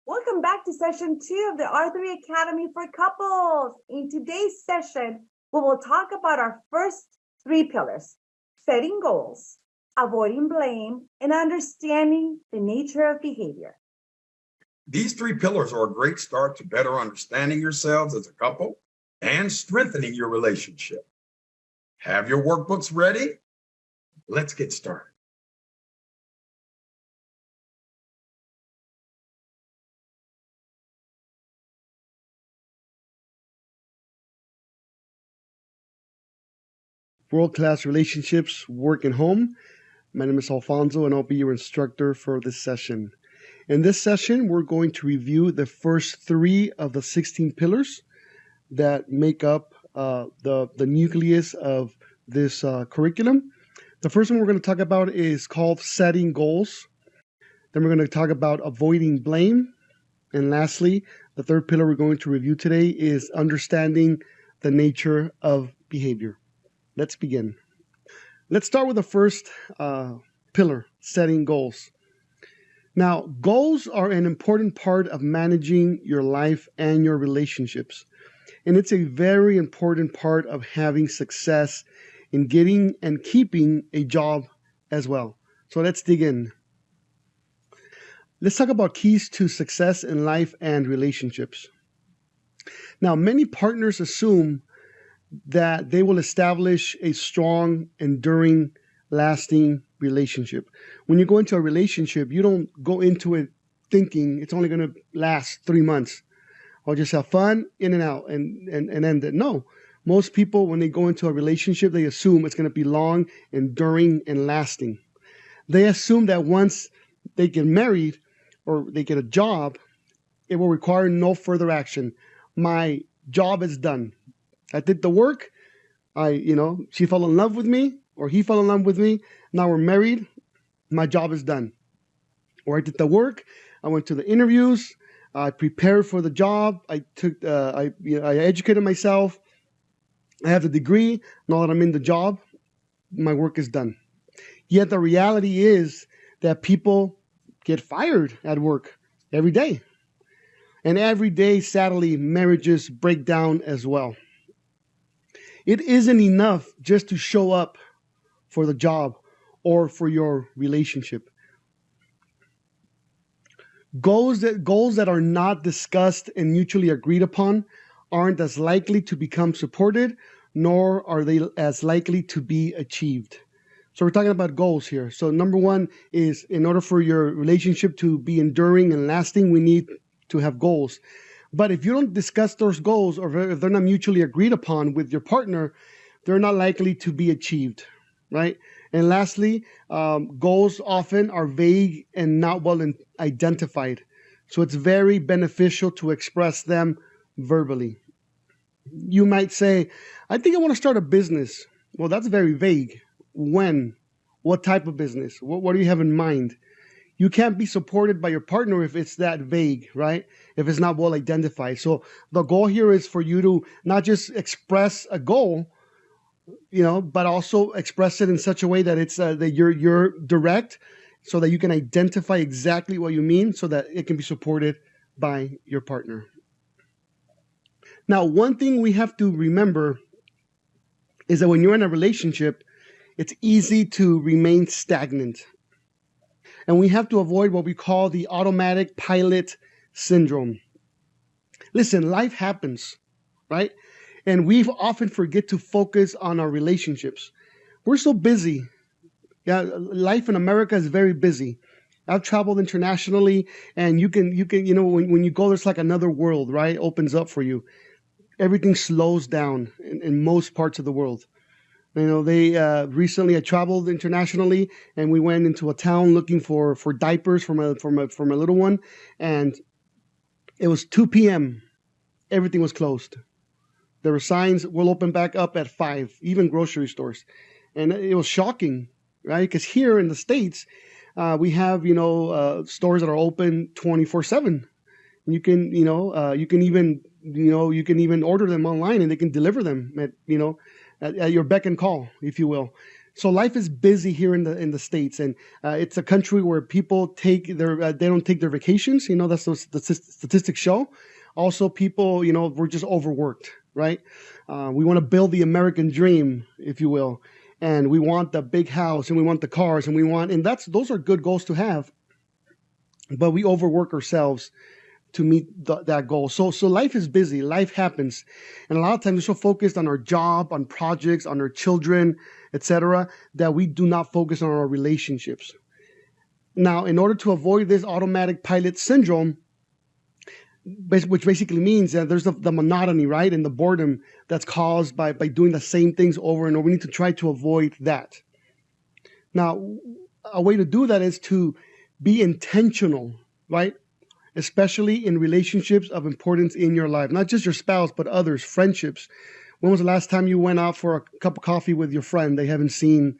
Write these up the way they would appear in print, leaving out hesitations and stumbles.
Welcome back to session 2 of the R3 Academy for Couples. In today's session, we will talk about our first 3 pillars: setting goals, avoiding blame, and understanding the nature of behavior. These 3 pillars are a great start to better understanding yourselves as a couple and strengthening your relationship. Have your workbooks ready? Let's get started. World-class relationships, work and home. My name is Alfonso and I'll be your instructor for this session. In this session, we're going to review the first 3 of the 16 pillars that make up the nucleus of this curriculum. The first one we're going to talk about is called setting goals. Then we're going to talk about avoiding blame. And lastly, the third pillar we're going to review today is understanding the nature of behavior. Let's begin. Let's start with the first pillar, setting goals. Now, goals are an important part of managing your life and your relationships. And it's a very important part of having success in getting and keeping a job as well. So let's dig in. Let's talk about keys to success in life and relationships. Now, many partners assume that they will establish a strong, enduring, lasting relationship. When you go into a relationship, you don't go into it thinking it's only going to last 3 months. Or just have fun, in and out, and end it. No. Most people, when they go into a relationship, they assume it's going to be long, enduring, and lasting. They assume that once they get married or they get a job, it will require no further action. My job is done. I did the work. She fell in love with me, or he fell in love with me. Now we're married. My job is done. Or I did the work. I went to the interviews. I prepared for the job. I educated myself. I have the degree. Now that I'm in the job, my work is done. Yet the reality is that people get fired at work every day. And every day, sadly, marriages break down as well. It isn't enough just to show up for the job or for your relationship. Goals that are not discussed and mutually agreed upon aren't as likely to become supported, nor are they as likely to be achieved. So we're talking about goals here. So number 1 is, in order for your relationship to be enduring and lasting, we need to have goals. But if you don't discuss those goals, or if they're not mutually agreed upon with your partner, they're not likely to be achieved, right? And lastly, goals often are vague and not well identified. So it's very beneficial to express them verbally. You might say, I think I want to start a business. Well, that's very vague. When? What type of business? What do you have in mind? You can't be supported by your partner if it's that vague, right? If it's not well identified. So the goal here is for you to not just express a goal, but also express it in such a way that it's that you're direct, so that you can identify exactly what you mean, so that it can be supported by your partner. Now, one thing we have to remember is that when you're in a relationship, it's easy to remain stagnant. And we have to avoid what we call the automatic pilot syndrome. Listen, life happens, right? And we often forget to focus on our relationships. We're so busy. Yeah, life in America is very busy. I've traveled internationally, and you can, when you go, there's like another world, right? Opens up for you. Everything slows down in most parts of the world. Recently I traveled internationally, and we went into a town looking for diapers from a little one, and it was 2 p.m. Everything was closed. There were signs, we'll open back up at 5, even grocery stores. And it was shocking, right? Because here in the States, we have, stores that are open 24/7. You can, you can even order them online, and they can deliver them at your beck and call, if you will. So life is busy here in the States, and it's a country where people take their they don't take their vacations. That's what the statistics show. Also, people, we're just overworked, right? We want to build the American dream, if you will, and we want the big house, and we want the cars, and those are good goals to have, but we overwork ourselves to meet that goal. So life is busy. Life happens. And a lot of times we're so focused on our job, on projects, on our children, etc., that we do not focus on our relationships. Now, in order to avoid this automatic pilot syndrome, which basically means that there's the monotony, right, and the boredom that's caused by doing the same things over and over, we need to try to avoid that. Now, a way to do that is to be intentional, right? Especially in relationships of importance in your life, not just your spouse, but others, friendships. When was the last time you went out for a cup of coffee with your friend they haven't seen?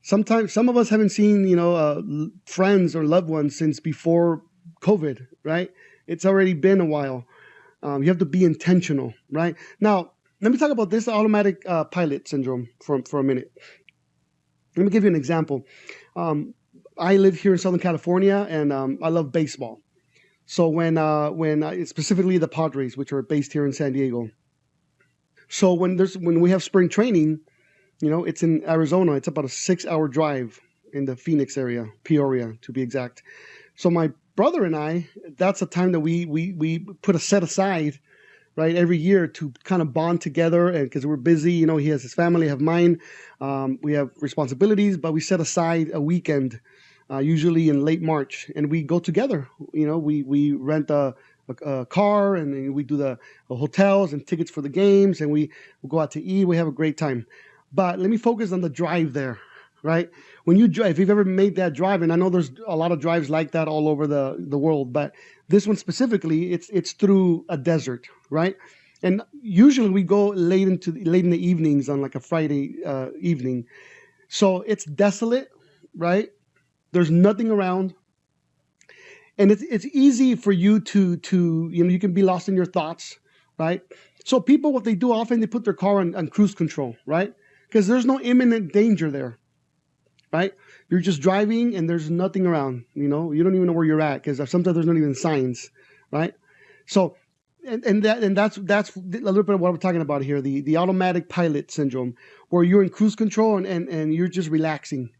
Sometimes some of us haven't seen, friends or loved ones since before COVID, right? It's already been a while. You have to be intentional, right? Now, let me talk about this automatic pilot syndrome for a minute. Let me give you an example. I live here in Southern California, and I love baseball. So when specifically the Padres, which are based here in San Diego. So when we have spring training, it's in Arizona. It's about a 6-hour drive in the Phoenix area, Peoria to be exact. So my brother and I, that's a time that we put a set aside, right, every year to kind of bond together, and because we're busy, he has his family, I have mine, we have responsibilities, but we set aside a weekend. Usually in late March, and we go together. We rent a car, and we do the hotels and tickets for the games, and we go out to eat. We have a great time. But let me focus on the drive there, right? When you drive, if you've ever made that drive, and I know there's a lot of drives like that all over the world, but this one specifically, it's through a desert, right? And usually we go late in the evenings on like a Friday evening, so it's desolate, right? There's nothing around, and it's easy for you to you can be lost in your thoughts, right? So people, what they do often, they put their car on cruise control, right? Because there's no imminent danger there, right? You're just driving, and there's nothing around. You don't even know where you're at, because sometimes there's not even signs, right? So, and that's a little bit of what I'm talking about here, the automatic pilot syndrome, where you're in cruise control and you're just relaxing.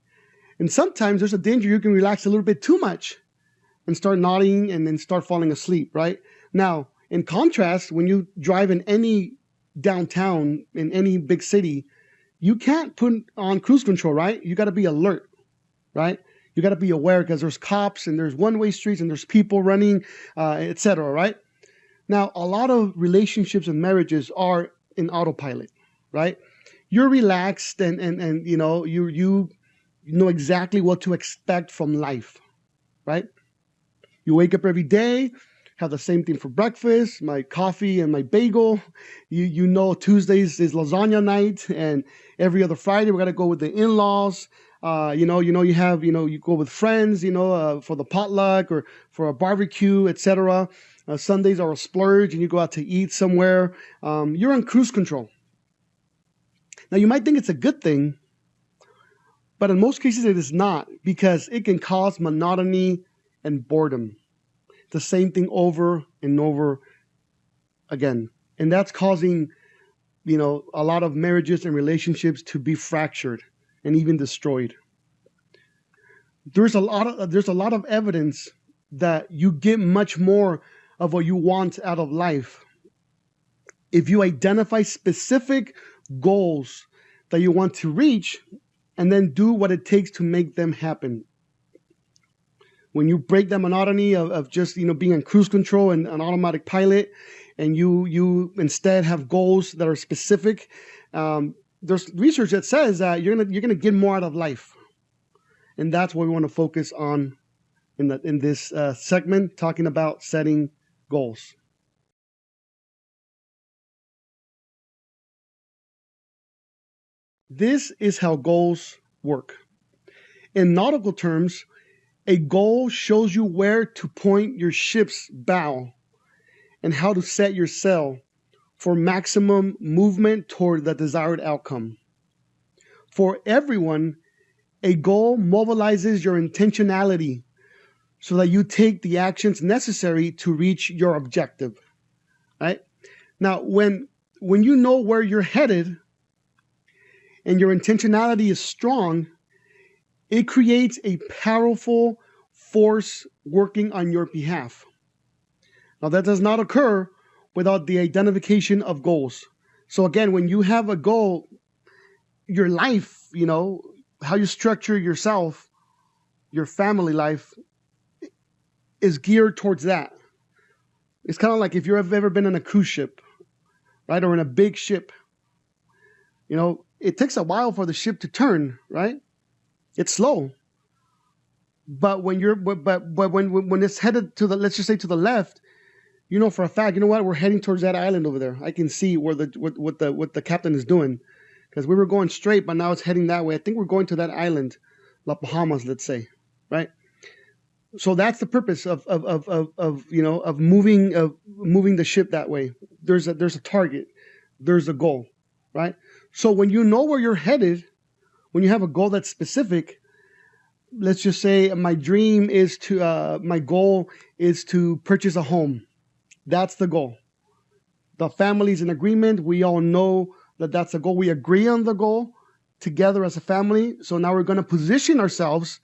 And sometimes there's a danger you can relax a little bit too much and start nodding and then start falling asleep, right? Now, in contrast, when you drive in any downtown, in any big city, you can't put on cruise control, right? You got to be alert, right? You got to be aware, because there's cops and there's one-way streets and there's people running, etc., right? Now, a lot of relationships and marriages are in autopilot, right? You're relaxed, and you know exactly what to expect from life, right? You wake up every day, have the same thing for breakfast, my coffee and my bagel. You know Tuesdays is lasagna night, and every other Friday we're gonna go with the in-laws. You go with friends, for the potluck or for a barbecue, etc. Sundays are a splurge, and you go out to eat somewhere. You're on cruise control. Now, you might think it's a good thing, but in most cases it is not, because it can cause monotony and boredom. The same thing over and over again. And that's causing, a lot of marriages and relationships to be fractured and even destroyed. There's a lot of evidence that you get much more of what you want out of life if you identify specific goals that you want to reach and then do what it takes to make them happen. When you break the monotony of just being on cruise control and an automatic pilot, and you instead have goals that are specific, there's research that says that you're gonna get more out of life, and that's what we want to focus on in this segment, talking about setting goals. This is how goals work. In nautical terms, a goal shows you where to point your ship's bow and how to set your sail for maximum movement toward the desired outcome. For everyone, a goal mobilizes your intentionality so that you take the actions necessary to reach your objective. Right? Now, when you know where you're headed and your intentionality is strong, it creates a powerful force working on your behalf. Now, that does not occur without the identification of goals. So again, when you have a goal, your life, how you structure yourself, your family life is geared towards that. It's kind of like if you've ever been on a cruise ship, right? Or in a big ship, it takes a while for the ship to turn, right? It's slow. But when when it's headed to the, let's just say to the left, for a fact, we're heading towards that island over there. I can see where what the captain is doing, because we were going straight, but now it's heading that way. I think we're going to that island, La Bahamas, let's say, right? So that's the purpose of moving the ship that way. There's a target, there's a goal, right? So when you know where you're headed, when you have a goal that's specific, let's just say my goal is to purchase a home. That's the goal. The family's in agreement. We all know that that's a goal. We agree on the goal together as a family. So now we're going to position ourselves,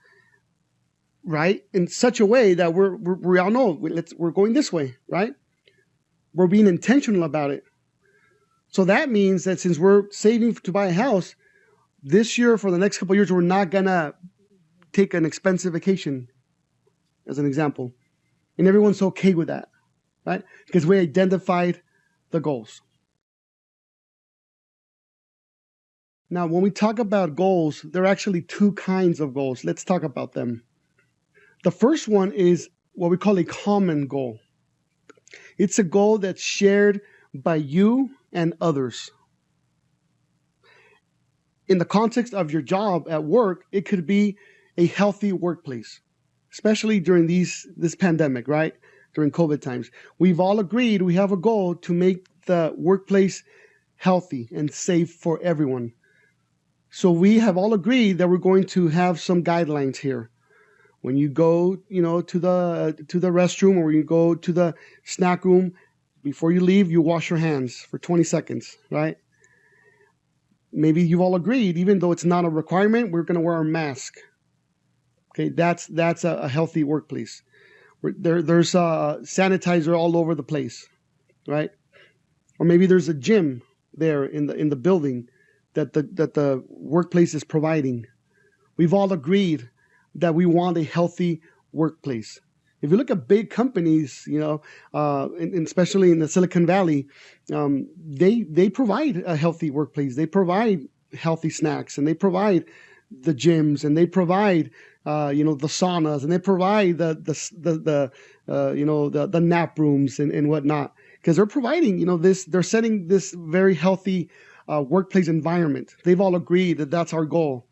right, in such a way that we all know we're going this way, right? We're being intentional about it. So that means that since we're saving to buy a house, this year, for the next couple of years, we're not going to take an expensive vacation, as an example. And everyone's okay with that, right? Because we identified the goals. Now, when we talk about goals, there are actually two kinds of goals. Let's talk about them. The first one is what we call a common goal. It's a goal that's shared by you and others. In the context of your job at work, it could be a healthy workplace, especially during this pandemic, right? During COVID times. We've all agreed we have a goal to make the workplace healthy and safe for everyone. So we have all agreed that we're going to have some guidelines here. When you go, to the restroom, or you go to the snack room, before you leave, you wash your hands for 20 seconds, right? Maybe you've all agreed, even though it's not a requirement, we're going to wear a mask. Okay, that's a healthy workplace. There's sanitizer all over the place, right? Or maybe there's a gym there in the building that the workplace is providing. We've all agreed that we want a healthy workplace. If you look at big companies, and especially in the Silicon Valley, they provide a healthy workplace. They provide healthy snacks, and they provide the gyms, and they provide the saunas, and they provide the nap rooms and whatnot, because they're providing they're setting this very healthy workplace environment. They've all agreed that that's our goal,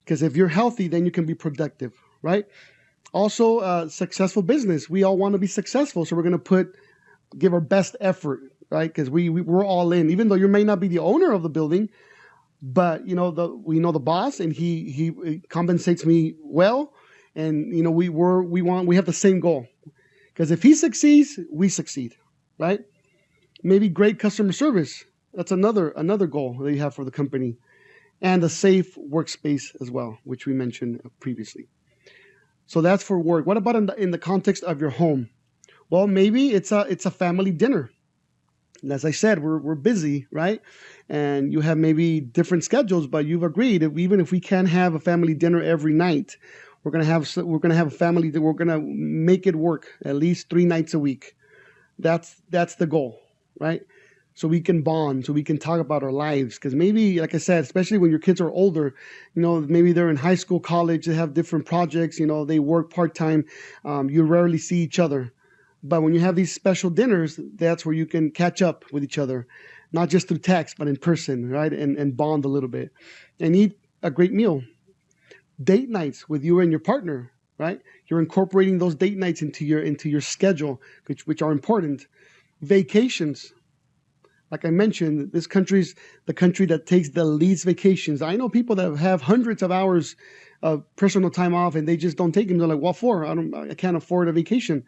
because if you're healthy, then you can be productive, right? Also, successful business. We all want to be successful, so we're going to give our best effort, right? Because we're all in, even though you may not be the owner of the building, but we know the boss, and he compensates me well, and we have the same goal, because if he succeeds, we succeed, right? Maybe great customer service. That's another goal that you have for the company, and a safe workspace as well, which we mentioned previously. So that's for work. What about in the context of your home? Well, maybe it's a family dinner. And as I said, we're busy, right? And you have maybe different schedules, but you've agreed even if we can't have a family dinner every night, we're gonna have a family. We're gonna make it work at least 3 nights a week. That's the goal, right? So we can bond, so we can talk about our lives. Because maybe, like I said, especially when your kids are older, maybe they're in high school, college, they have different projects, they work part-time, you rarely see each other. But when you have these special dinners, that's where you can catch up with each other, not just through text, but in person, right? And bond a little bit and eat a great meal. Date nights with you and your partner, right? You're incorporating those date nights into your schedule, which are important. Vacations. Like I mentioned, this country's the country that takes the least vacations. I know people that have hundreds of hours of personal time off and they just don't take them. They're like, what for? I can't afford a vacation.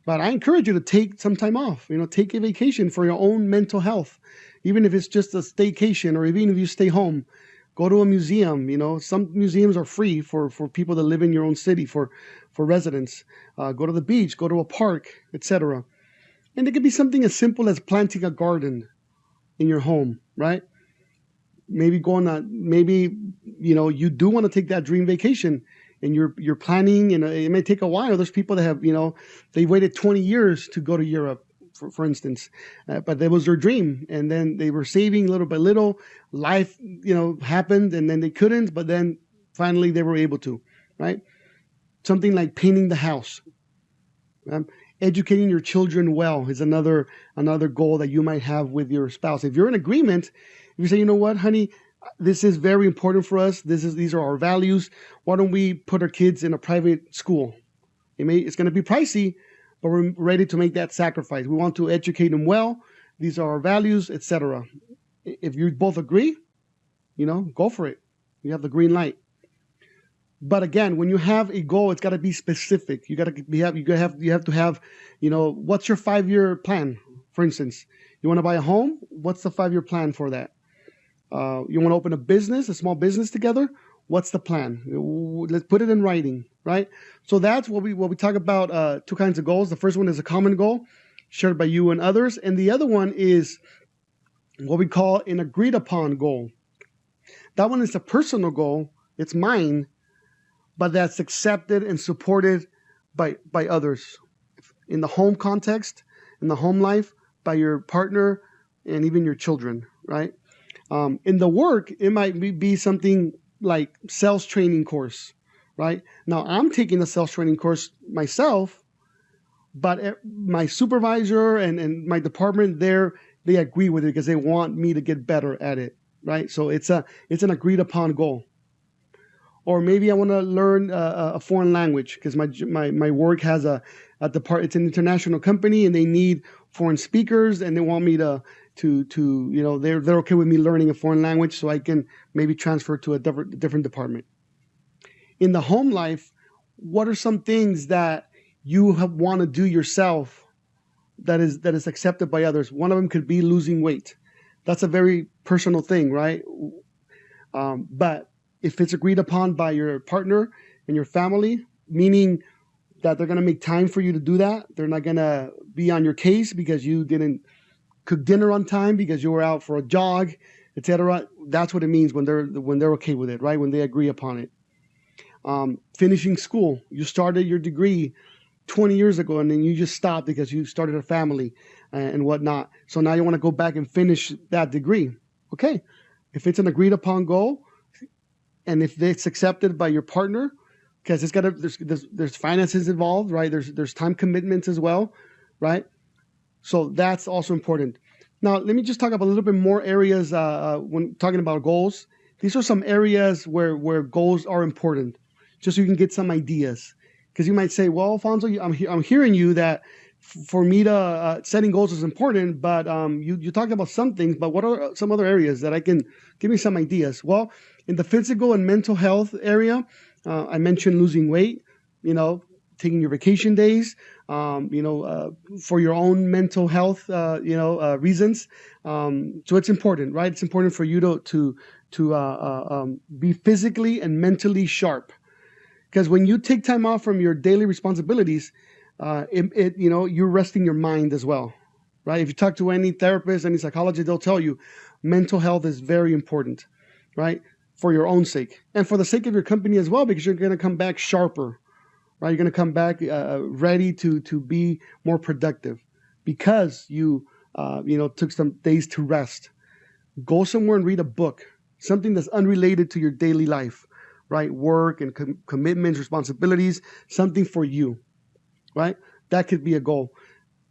But I encourage you to take some time off. Take a vacation for your own mental health, even if it's just a staycation or even if you stay home. Go to a museum. Some museums are free for people that live in your own city, for residents. Go to the beach, go to a park, etc. And it could be something as simple as planting a garden in your home, right? Maybe you do want to take that dream vacation and you're planning, it may take a while. There's people that have, they waited 20 years to go to Europe, for instance, but that was their dream. And then they were saving little by little. Life, happened and then they couldn't, but then finally they were able to, right? Something like painting the house. Educating your children well is another goal that you might have with your spouse. If you're in agreement, if you say, you know what, honey, this is very important for us. These are our values. Why don't we put our kids in a private school? It's going to be pricey, but we're ready to make that sacrifice. We want to educate them well. These are our values, etc. If you both agree, go for it. You have the green light. But again, when you have a goal, it's got to be specific. You have to have, what's your 5-year plan? For instance, you want to buy a home? What's the 5-year plan for that? You want to open a small business together? What's the plan? Let's put it in writing, right? So that's what we talk about. 2 kinds of goals. The first one is a common goal shared by you and others, and the other one is what we call an agreed upon goal. That one is a personal goal. It's mine, but that's accepted and supported by others in the home context, in the home life, by your partner and even your children, right? In the work, it might be something like sales training course, right? Now, I'm taking the sales training course myself, but my supervisor and my department they agree with it because they want me to get better at it, right? So it's an agreed upon goal. Or maybe I want to learn a foreign language because my work has it's an international company and they need foreign speakers and they want me to they're okay with me learning a foreign language so I can maybe transfer to a different department. In the home life, what are some things that you want to do yourself that is accepted by others? One of them could be losing weight. That's a very personal thing, right? But if it's agreed upon by your partner and your family, meaning that they're going to make time for you to do that, they're not going to be on your case because you didn't cook dinner on time because you were out for a jog, etc. That's what it means when they're okay with it, right? When they agree upon it. Finishing school, you started your degree 20 years ago and then you just stopped because you started a family and whatnot. So now you want to go back and finish that degree. Okay, if it's an agreed upon goal, and if it's accepted by your partner, because there's finances involved, right? There's time commitments as well, right? So that's also important. Now, let me just talk about a little bit more areas when talking about goals. These are some areas where goals are important, just so you can get some ideas. Because you might say, well, Alfonso, I'm hearing you that for me to setting goals is important, but you talked about some things, but what are some other areas that I can give me some ideas? Well, in the physical and mental health area, I mentioned losing weight, taking your vacation days, for your own mental health, reasons. So it's important, right? It's important for you to be physically and mentally sharp. Because when you take time off from your daily responsibilities, you're resting your mind as well, right? If you talk to any therapist, any psychologist, they'll tell you mental health is very important, right? For your own sake and for the sake of your company as well, because you're going to come back sharper, right? You're going to come back ready to be more productive because you took some days to rest. Go somewhere and read a book, something that's unrelated to your daily life, right? Work and commitments, responsibilities, something for you, right? That could be a goal.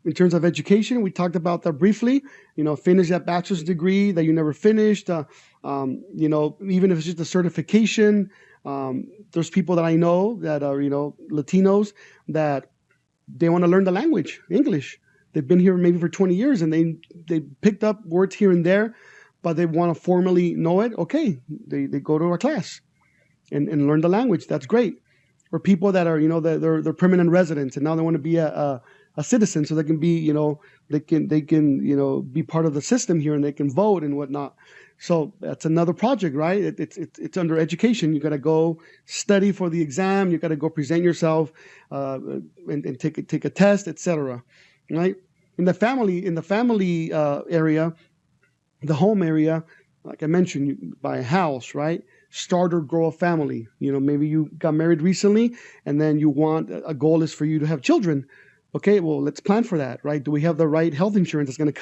In terms of education, we talked about that briefly. Finish that bachelor's degree that you never finished. Even if it's just a certification. There's people that I know that are, Latinos that they want to learn the language, English. They've been here maybe for 20 years and they picked up words here and there, but they want to formally know it. Okay, they go to a class and learn the language. That's great. Or people that are, they're permanent residents and now they want to be a citizen so they can be, they can be part of the system here and they can vote and whatnot. So that's another project, right? It's under education. You got to go study for the exam. You got to go present yourself and take a test, etc. Right? In the family area, the home area, like I mentioned, you buy a house, right? Start or grow a family. Maybe you got married recently, and then you want a goal is for you to have children. Okay, well, let's plan for that, right? Do we have the right health insurance that's going to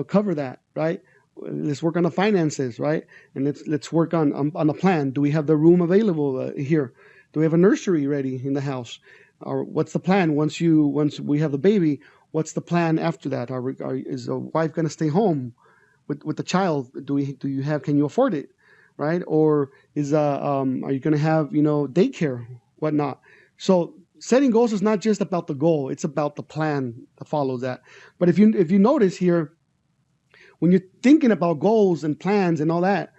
cover that, right? Let's work on the finances, right? And let's work on a plan. Do we have the room available here? Do we have a nursery ready in the house? Or what's the plan once we have the baby? What's the plan after that? Is the wife going to stay home with the child? Can you afford it, right? Or are you going to have daycare, whatnot? So setting goals is not just about the goal; it's about the plan that follows that. But if you notice here, when you're thinking about goals and plans and all that,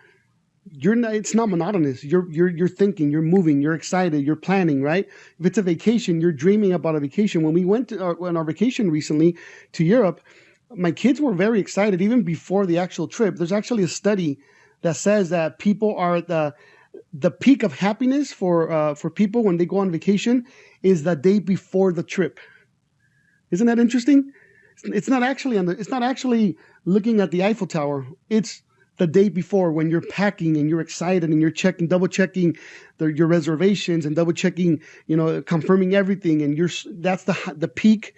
it's not monotonous. You're thinking, you're moving, you're excited, you're planning, right? If it's a vacation, you're dreaming about a vacation. When we went on our vacation recently to Europe, my kids were very excited even before the actual trip. There's actually a study that says that people are at the peak of happiness for people when they go on vacation is the day before the trip. Isn't that interesting? It's not actually looking at the Eiffel Tower. It's the day before when you're packing and you're excited and you're double checking your reservations and double checking, confirming everything. And that's the peak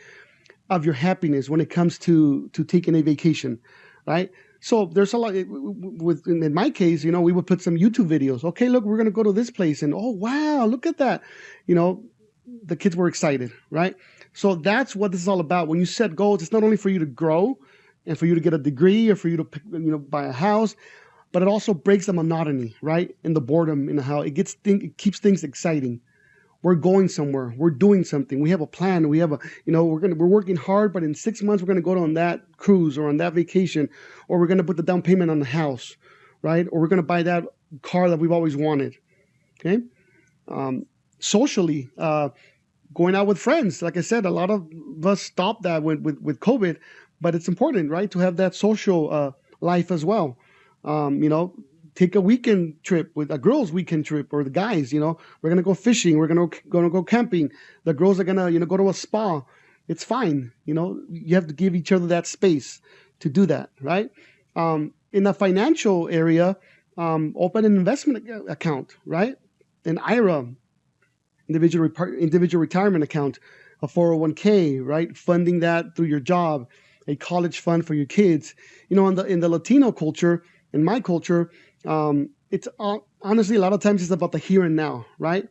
of your happiness when it comes to taking a vacation, right? So there's a lot in my case, we would put some YouTube videos. Okay, look, we're going to go to this place and oh, wow, look at that. The kids were excited, right? So that's what this is all about. When you set goals, it's not only for you to grow and for you to get a degree or for you to buy a house, but it also breaks the monotony, right? And the boredom in the house. It keeps things exciting. We're going somewhere. We're doing something. We have a plan. We have we're working hard, but in 6 months, we're going to go on that cruise or on that vacation, or we're going to put the down payment on the house, right? Or we're going to buy that car that we've always wanted. Okay. Socially, going out with friends. Like I said, a lot of us stopped that with COVID, but it's important, right? To have that social life as well. Take a weekend trip with a girls' weekend trip, or the guys, we're going to go fishing. We're going to go camping. The girls are going to, go to a spa. It's fine. You have to give each other that space to do that, right? In the financial area, open an investment account, right? An IRA, individual retirement account, a 401k, right? Funding that through your job, a college fund for your kids. In the Latino culture, in my culture, it's honestly a lot of times it's about the here and now, right?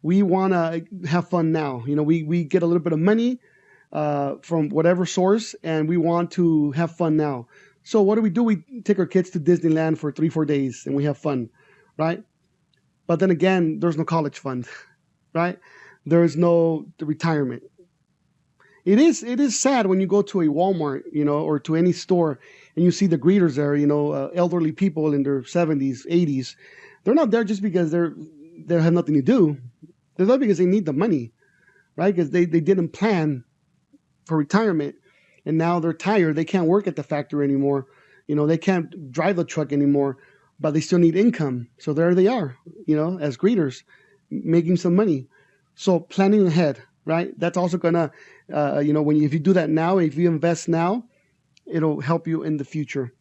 We want to have fun now. We get a little bit of money from whatever source, and we want to have fun now. So what do? We take our kids to Disneyland for 3-4 days, and we have fun, right? But then again, there's no college fund, right? There is no retirement. It is sad when you go to a Walmart, or to any store, and you see the greeters there, elderly people in their 70s, 80s. They're not there just because they have nothing to do. They're there because they need the money, right? Because they didn't plan for retirement, and now they're tired. They can't work at the factory anymore. They can't drive the truck anymore, but they still need income. So there they are, as greeters, making some money. So planning ahead, right? That's also gonna, if you do that now, if you invest now, it'll help you in the future.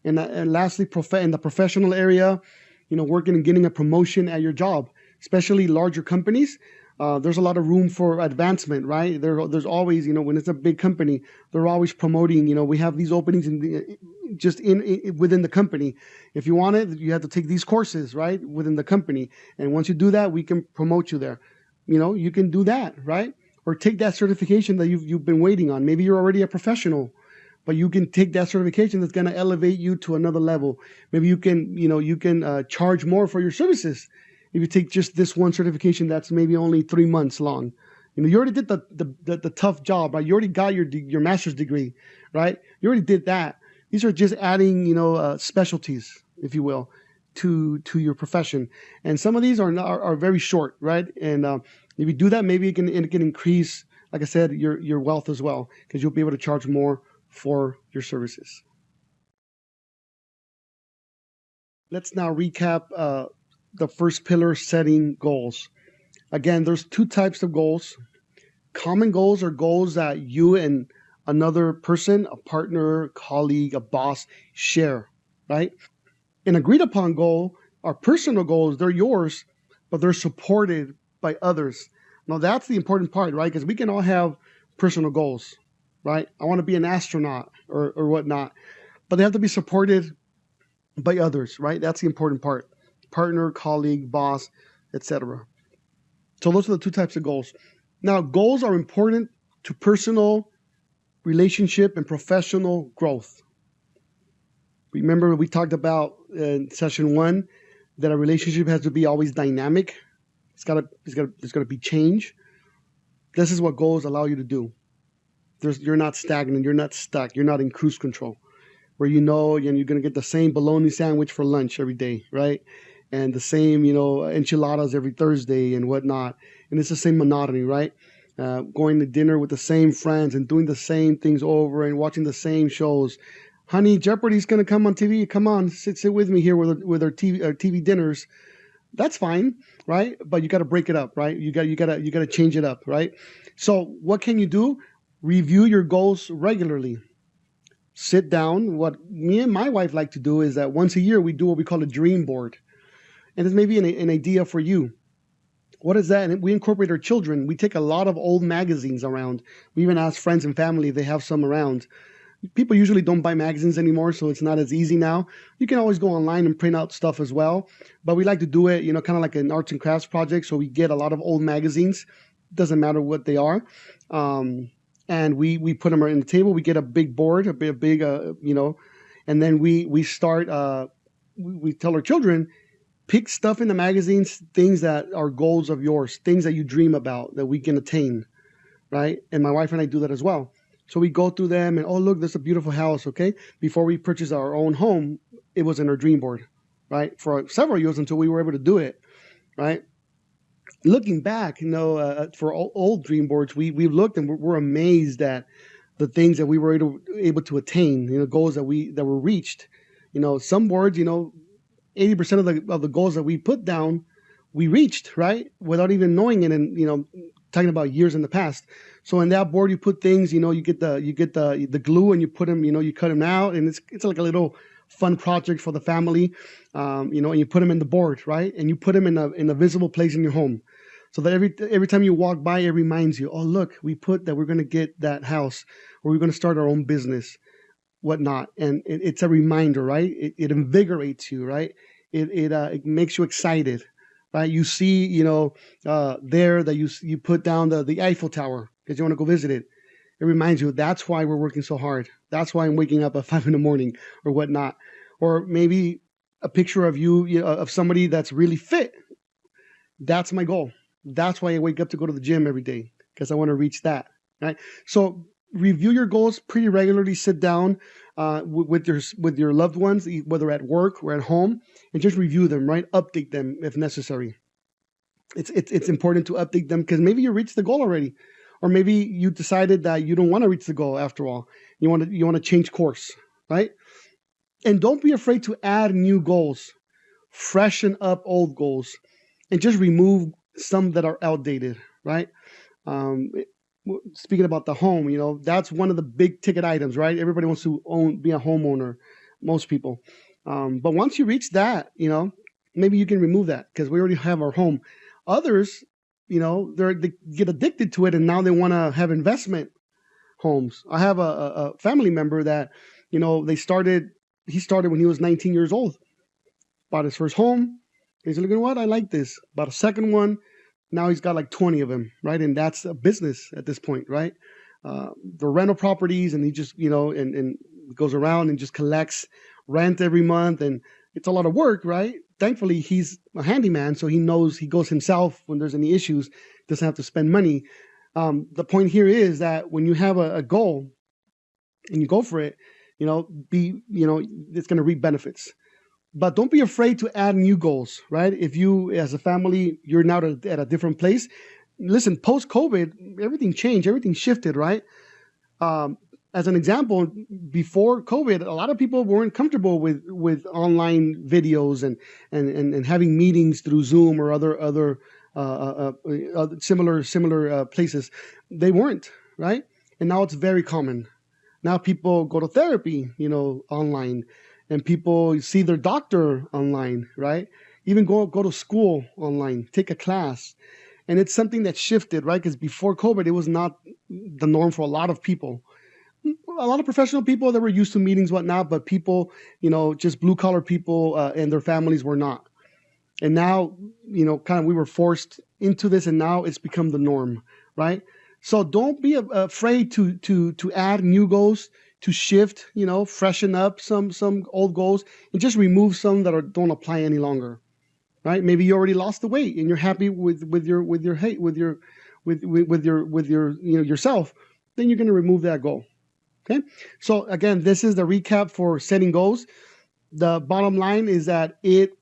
And lastly, in the professional area, working and getting a promotion at your job, especially larger companies. There's a lot of room for advancement, right? There's always, when it's a big company, they're always promoting. We have these openings within the company. If you want it, you have to take these courses, right, within the company. And once you do that, we can promote you there. You can do that, right? Or take that certification that you've been waiting on. Maybe you're already a professional, but you can take that certification that's going to elevate you to another level. Maybe you can charge more for your services if you take just this one certification that's maybe only 3 months long. You already did the tough job, right? You already got your master's degree, right? You already did that. These are just adding, specialties, if you will, to your profession. And some of these are very short, right? And if you do that, maybe it can increase, like I said, your wealth as well, because you'll be able to charge more for your services. Let's now recap the first pillar, setting goals. Again, there's two types of goals. Common goals are goals that you and another person, a partner, colleague, a boss, share, right? An agreed upon goal are personal goals. They're yours, but they're supported by others. Now, that's the important part, right? Because we can all have personal goals, right? I want to be an astronaut or whatnot, but they have to be supported by others, right? That's the important part. Partner, colleague, boss, etc. So those are the two types of goals. Now, goals are important to personal, relationship, and professional growth. Remember, we talked about in session 1 that a relationship has to be always dynamic. There's got to be change. This is what goals allow you to do. You're not stagnant. You're not stuck. You're not in cruise control, where you're going to get the same bologna sandwich for lunch every day, right? And the same, enchiladas every Thursday and whatnot. And it's the same monotony, right? Going to dinner with the same friends and doing the same things over and watching the same shows. Honey, Jeopardy's going to come on TV. Come on, sit with me here with our TV dinners. That's fine, right? But you got to break it up, right? You got to change it up, right? So what can you do? Review your goals regularly. Sit down. What me and my wife like to do is that once a year we do what we call a dream board. And it's maybe an idea for you. What is that? And we incorporate our children. We take a lot of old magazines around. We even ask friends and family if they have some around. People usually don't buy magazines anymore, so it's not as easy now. You can always go online and print out stuff as well. But we like to do it, kind of like an arts and crafts project. So we get a lot of old magazines. Doesn't matter what they are. And we put them on the table. We get a big board, a big, and then we start, we tell our children, pick stuff in the magazines, things that are goals of yours, things that you dream about that we can attain, right? And my wife and I do that as well. So we go through them and, oh, look, there's a beautiful house, okay? Before we purchased our own home, it was in our dream board, right? For several years until we were able to do it, right? Looking back, for old dream boards, we've looked and we're amazed at the things that we were able to attain, goals that were reached. Some boards, 80% of the goals that we put down, we reached, right? Without even knowing it, and talking about years in the past. So in that board, you put things, you get the glue and you put them, you cut them out, and it's like a little fun project for the family, and you put them in the board, right? And you put them in a visible place in your home, so that every time you walk by, it reminds you, oh look, we put that we're going to get that house, or we're going to start our own business, whatnot, and it's a reminder, right? It invigorates you, right? It makes you excited. Right, you see, there that you put down the Eiffel Tower because you want to go visit it. It reminds you that's why we're working so hard. That's why I'm waking up at 5 a.m. or whatnot. Or maybe a picture of you, of somebody that's really fit. That's my goal. That's why I wake up to go to the gym every day, because I want to reach that. Right. So review your goals pretty regularly. Sit down with your loved ones, whether at work or at home, and just review them, right? Update them if necessary. It's important to update them because maybe you reached the goal already, or maybe you decided that you don't want to reach the goal after all. You want to change course, right? And don't be afraid to add new goals, freshen up old goals, and just remove some that are outdated, right? Speaking about the home, that's one of the big ticket items, right? Everybody wants to be a homeowner, most people. But once you reach that, maybe you can remove that because we already have our home. Others, they get addicted to it and now they want to have investment homes. I have a family member that, he started when he was 19 years old, bought his first home. He said, look at what, I like this. Bought a second one. Now he's got like 20 of them, right? And that's a business at this point, right? The rental properties, and he just, and goes around and just collects rent every month. And it's a lot of work, right? Thankfully, he's a handyman, so he knows he goes himself when there's any issues, doesn't have to spend money. The point here is that when you have a goal and you go for it, it's going to reap benefits. But don't be afraid to add new goals, right? If you, as a family, you're now at a different place. Listen, post-COVID, everything changed, everything shifted, right? As an example, before COVID, a lot of people weren't comfortable with online videos and having meetings through Zoom or other similar places. They weren't, right? And now it's very common. Now people go to therapy, online, and people see their doctor online, right? Even go to school online, take a class. And it's something that shifted, right? Because before COVID, it was not the norm for a lot of people. A lot of professional people that were used to meetings, whatnot, but people, just blue collar people and their families were not. And now, kind of we were forced into this, and now it's become the norm, right? So don't be afraid to add new goals, to shift, freshen up some old goals, and just remove some that don't apply any longer, right? Maybe you already lost the weight and you're happy with yourself. Then you're going to remove that goal. Okay. So again, this is the recap for setting goals. The bottom line is that it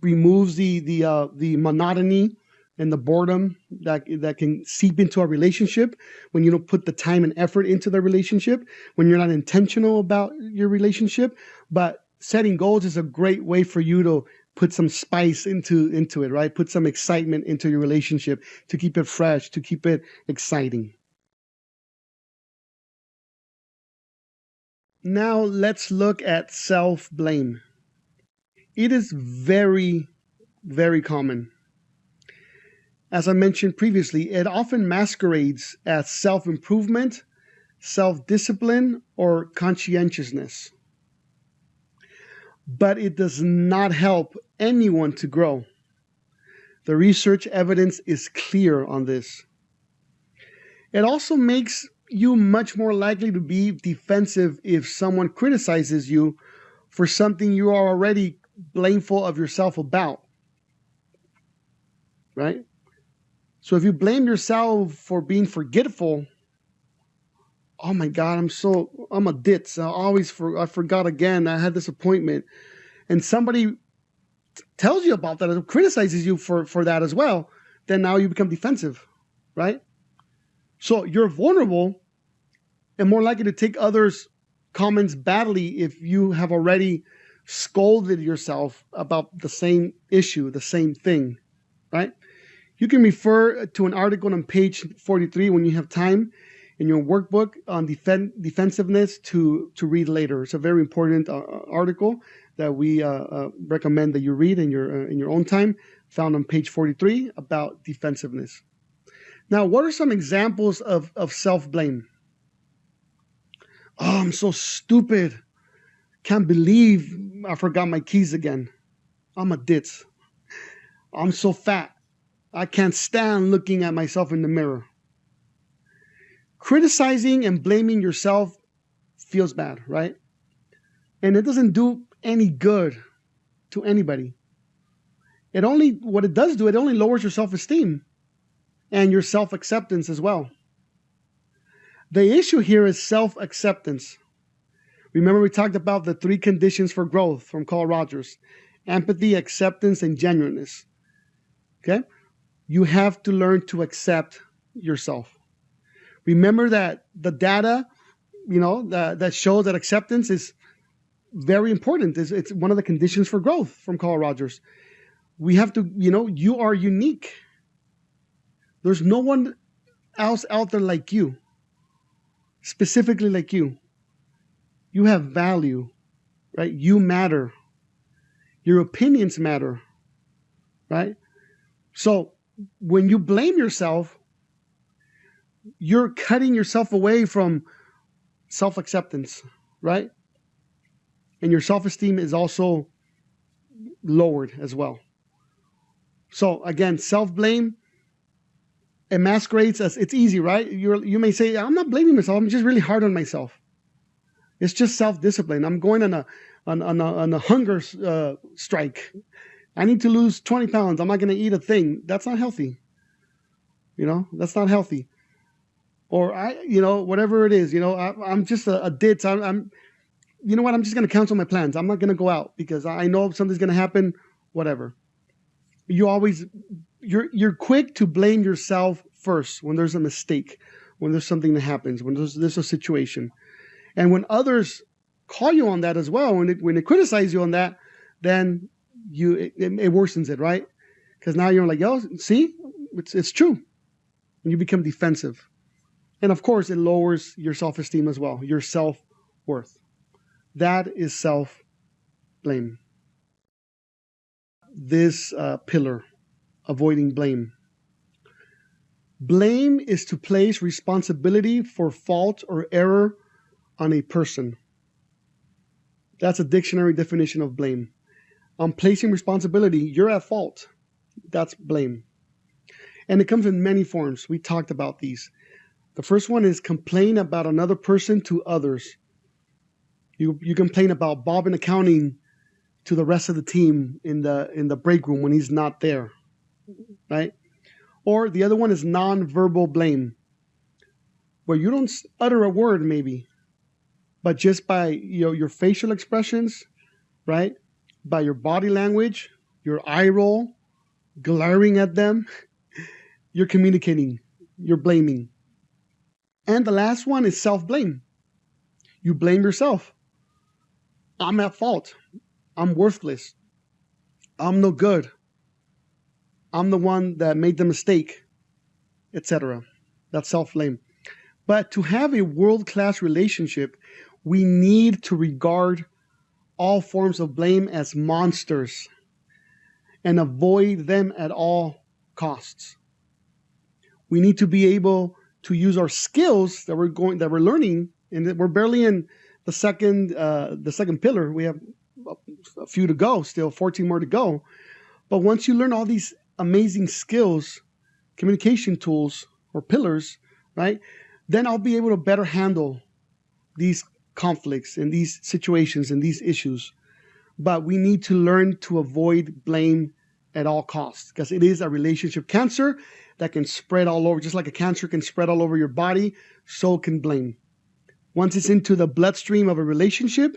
removes the monotony and the boredom that can seep into a relationship when you don't put the time and effort into the relationship, when you're not intentional about your relationship. But setting goals is a great way for you to put some spice into it, right? Put some excitement into your relationship to keep it fresh, to keep it exciting. Now let's look at self-blame. It is very, very common. As I mentioned previously, it often masquerades as self-improvement, self-discipline, or conscientiousness. But it does not help anyone to grow. The research evidence is clear on this. It also makes you much more likely to be defensive if someone criticizes you for something you are already blameful of yourself about, right? So if you blame yourself for being forgetful, oh my God, I'm a ditz. I forgot again. I had this appointment. And somebody tells you about that and criticizes you for that as well, then now you become defensive, right? So you're vulnerable and more likely to take others' comments badly if you have already scolded yourself about the same issue, the same thing, right? You can refer to an article on page 43 when you have time in your workbook on defensiveness to read later. It's a very important article that we recommend that you read in your own time, found on page 43 about defensiveness. Now, what are some examples of self-blame? Oh, I'm so stupid. Can't believe I forgot my keys again. I'm a ditz. I'm so fat. I can't stand looking at myself in the mirror. Criticizing and blaming yourself feels bad, right? And it doesn't do any good to anybody. What it does do, it only lowers your self-esteem and your self-acceptance as well. The issue here is self-acceptance. Remember, we talked about the 3 conditions for growth from Carl Rogers: empathy, acceptance, and genuineness. Okay? You have to learn to accept yourself. Remember that the data, that shows that acceptance is very important. It's one of the conditions for growth from Carl Rogers. We have to, you are unique. There's no one else out there like you, specifically like you. You have value, right? You matter. Your opinions matter, right? So when you blame yourself, you're cutting yourself away from self-acceptance, right? And your self-esteem is also lowered as well. So again, self-blame, it masquerades as, it's easy, right? You may say, I'm not blaming myself. I'm just really hard on myself. It's just self-discipline. I'm going on a hunger strike. I need to lose 20 pounds. I'm not going to eat a thing. That's not healthy. That's not healthy. or whatever it is. I'm just a ditz. I'm you know what? I'm just going to cancel my plans. I'm not going to go out because I know something's going to happen. Whatever. You're quick to blame yourself first when there's a mistake, when there's something that happens, when there's a situation, and when others call you on that as well, when they criticize you on that, then it worsens it, right? Because now you're like, yo, see, it's true, and you become defensive, and of course it lowers your self-esteem as well, your self-worth. That is self-blame. This pillar, avoiding blame. Blame is to place responsibility for fault or error on a person. That's a dictionary definition of blame. I'm placing responsibility. You're at fault. That's blame. And it comes in many forms. We talked about these. The first one is complain about another person to others. You complain about Bob in accounting to the rest of the team in the break room when he's not there, right? Or the other one is non-verbal blame, where you don't utter a word maybe, but just by your facial expressions, right? By your body language, your eye roll, glaring at them, you're communicating, you're blaming. And the last one is self-blame. You blame yourself. I'm at fault. I'm worthless. I'm no good. I'm the one that made the mistake, etc. That's self-blame. But to have a world-class relationship, we need to regard all forms of blame as monsters and avoid them at all costs. We need to be able to use our skills that we're learning, and that we're barely in the second pillar. We have a few to go, still 14 more to go. But once you learn all these amazing skills, communication tools or pillars, right, then I'll be able to better handle these conflicts and these situations and these issues. But we need to learn to avoid blame at all costs, because it is a relationship cancer that can spread all over. Just like a cancer can spread all over your body, so can blame. Once it's into the bloodstream of a relationship,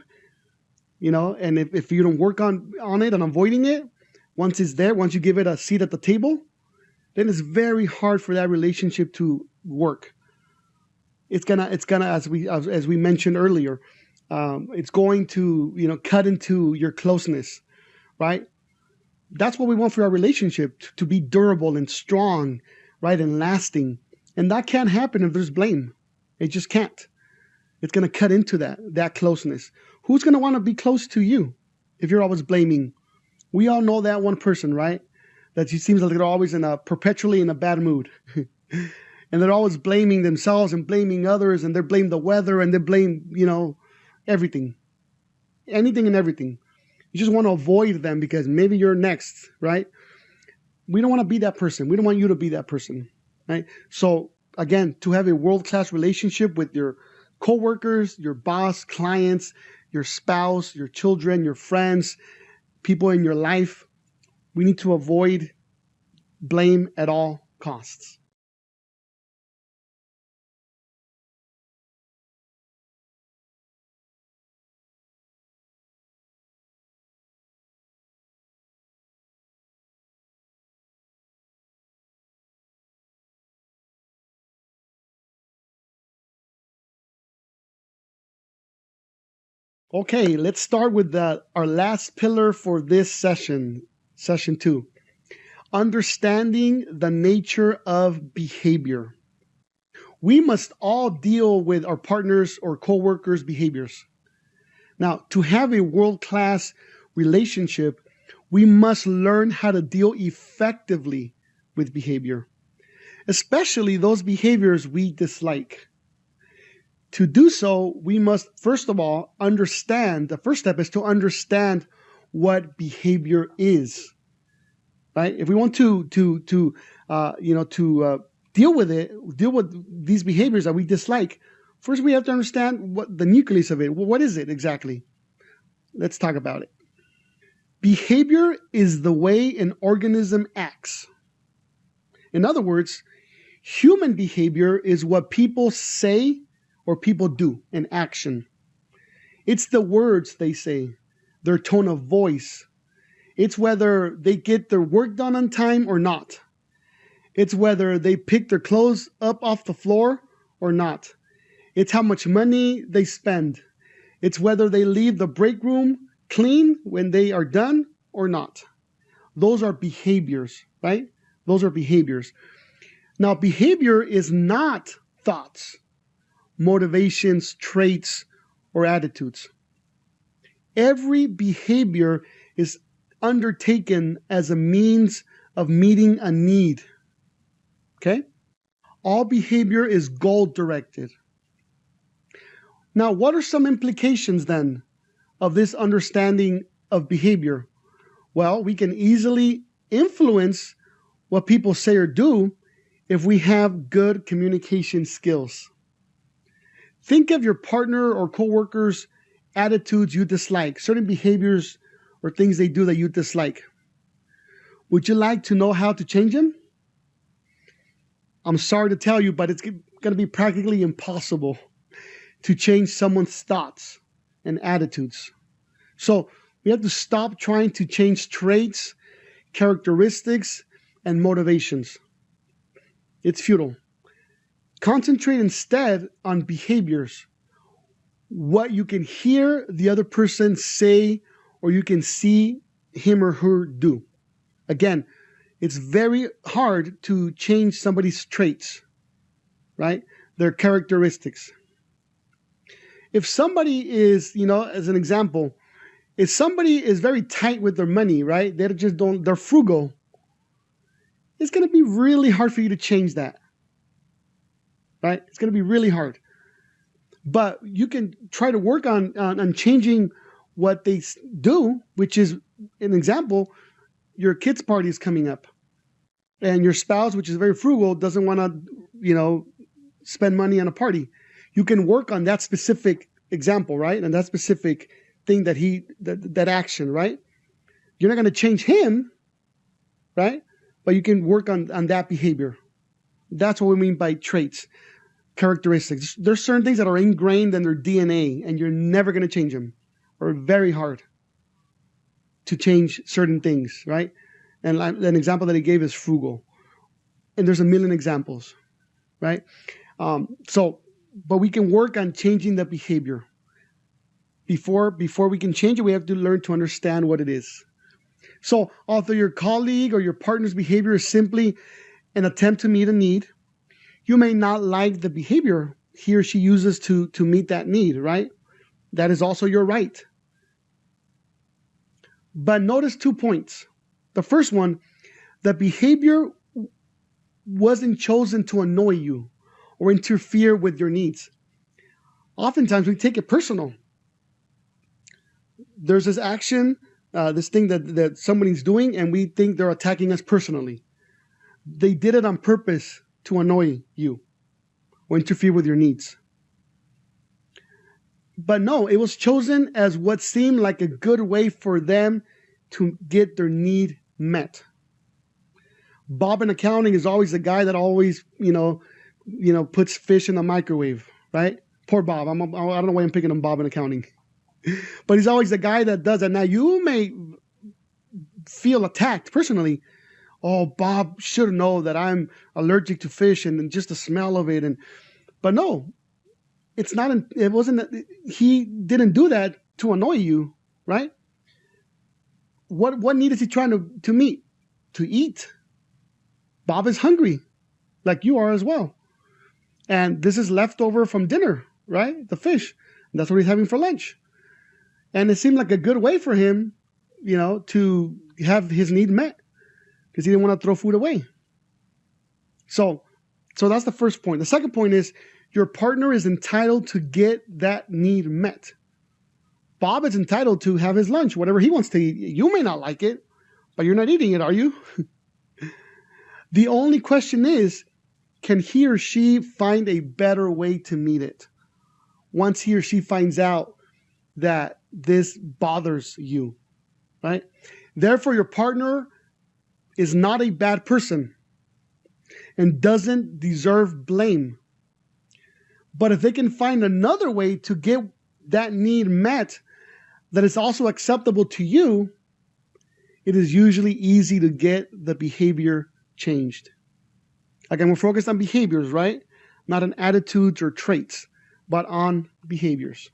and if you don't work on it and avoiding it, once it's there, once you give it a seat at the table, then it's very hard for that relationship to work. It's gonna as we mentioned earlier, it's going to cut into your closeness, right? That's what we want for our relationship, to be durable and strong, right, and lasting. And that can't happen if there's blame. It just can't. It's going to cut into that closeness. Who's going to want to be close to you if you're always blaming? We all know that one person, right? That seems like they're always perpetually in a bad mood. And they're always blaming themselves and blaming others, and they blame the weather, and they blame, everything. Anything and everything. You just want to avoid them because maybe you're next, right? We don't want to be that person. We don't want you to be that person, right? So again, to have a world-class relationship with your coworkers, your boss, clients, your spouse, your children, your friends, people in your life, we need to avoid blame at all costs. Okay, let's start with our last pillar for this session 2. Understanding the nature of behavior. We must all deal with our partners or co-workers' behaviors. Now, to have a world-class relationship, we must learn how to deal effectively with behavior, especially those behaviors we dislike. To do so, we must, first of all, understand. The first step is to understand what behavior is, right? If we want to deal with these behaviors that we dislike, first we have to understand what the nucleus of it. Well, what is it exactly? Let's talk about it. Behavior is the way an organism acts. In other words, Human behavior is what people say or people do in action. It's the words they say, their tone of voice. It's whether they get their work done on time or not. It's whether they pick their clothes up off the floor or not. It's how much money they spend. It's whether they leave the break room clean when they are done or not. Those are behaviors, right? Those are behaviors. Now, behavior is not thoughts, motivations, traits, or attitudes. Every behavior is undertaken as a means of meeting a need. Okay? All behavior is goal-directed. Now, what are some implications then of this understanding of behavior? Well, we can easily influence what people say or do if we have good communication skills. Think of your partner or coworkers' attitudes you dislike, certain behaviors or things they do that you dislike. Would you like to know how to change them? I'm sorry to tell you, but it's going to be practically impossible to change someone's thoughts and attitudes. So we have to stop trying to change traits, characteristics, and motivations. It's futile. Concentrate instead on behaviors, what you can hear the other person say or you can see him or her do. Again, it's very hard to change somebody's traits, right? Their characteristics. If somebody is, as an example, if somebody is very tight with their money, right? They're frugal. It's going to be really hard for you to change that, right? It's going to be really hard. But you can try to work on changing what they do, which is, an example, your kid's party is coming up. And your spouse, which is very frugal, doesn't want to, spend money on a party. You can work on that specific example, right? And that specific thing that action, right? You're not going to change him, right? But you can work on that behavior. That's what we mean by traits, characteristics. There's certain things that are ingrained in their DNA, and you're never going to change them, or very hard to change certain things, right? And an example that he gave is frugal. And there's a million examples, right? But we can work on changing the behavior. Before we can change it, we have to learn to understand what it is. So although your colleague or your partner's behavior is simply an attempt to meet a need, you may not like the behavior he or she uses to meet that need, right? That is also your right. But notice 2 points. The first one, the behavior wasn't chosen to annoy you or interfere with your needs. Oftentimes we take it personal. There's this action, this thing that somebody's doing, and we think they're attacking us personally. They did it on purpose to annoy you or interfere with your needs. But no, it was chosen as what seemed like a good way for them to get their need met. Bob in accounting is always the guy that always, puts fish in the microwave, right? Poor Bob. I don't know why I'm picking on Bob in accounting. But he's always the guy that does that. Now, you may feel attacked personally. Oh, Bob should know that I'm allergic to fish and just the smell of it. But no, he didn't do that to annoy you, right? What need is he trying to meet? To eat. Bob is hungry, like you are as well. And this is leftover from dinner, right? The fish. And that's what he's having for lunch. And it seemed like a good way for him, to have his need met, because he didn't want to throw food away. So that's the first point. The second point is your partner is entitled to get that need met. Bob is entitled to have his lunch, whatever he wants to eat. You may not like it, but you're not eating it, are you? The only question is, can he or she find a better way to meet it once he or she finds out that this bothers you, right? Therefore, your partner is not a bad person. and doesn't deserve blame. But if they can find another way to get that need met that is also acceptable to you, it is usually easy to get the behavior changed. Again, we're focused on behaviors, right? Not on attitudes or traits, but on behaviors.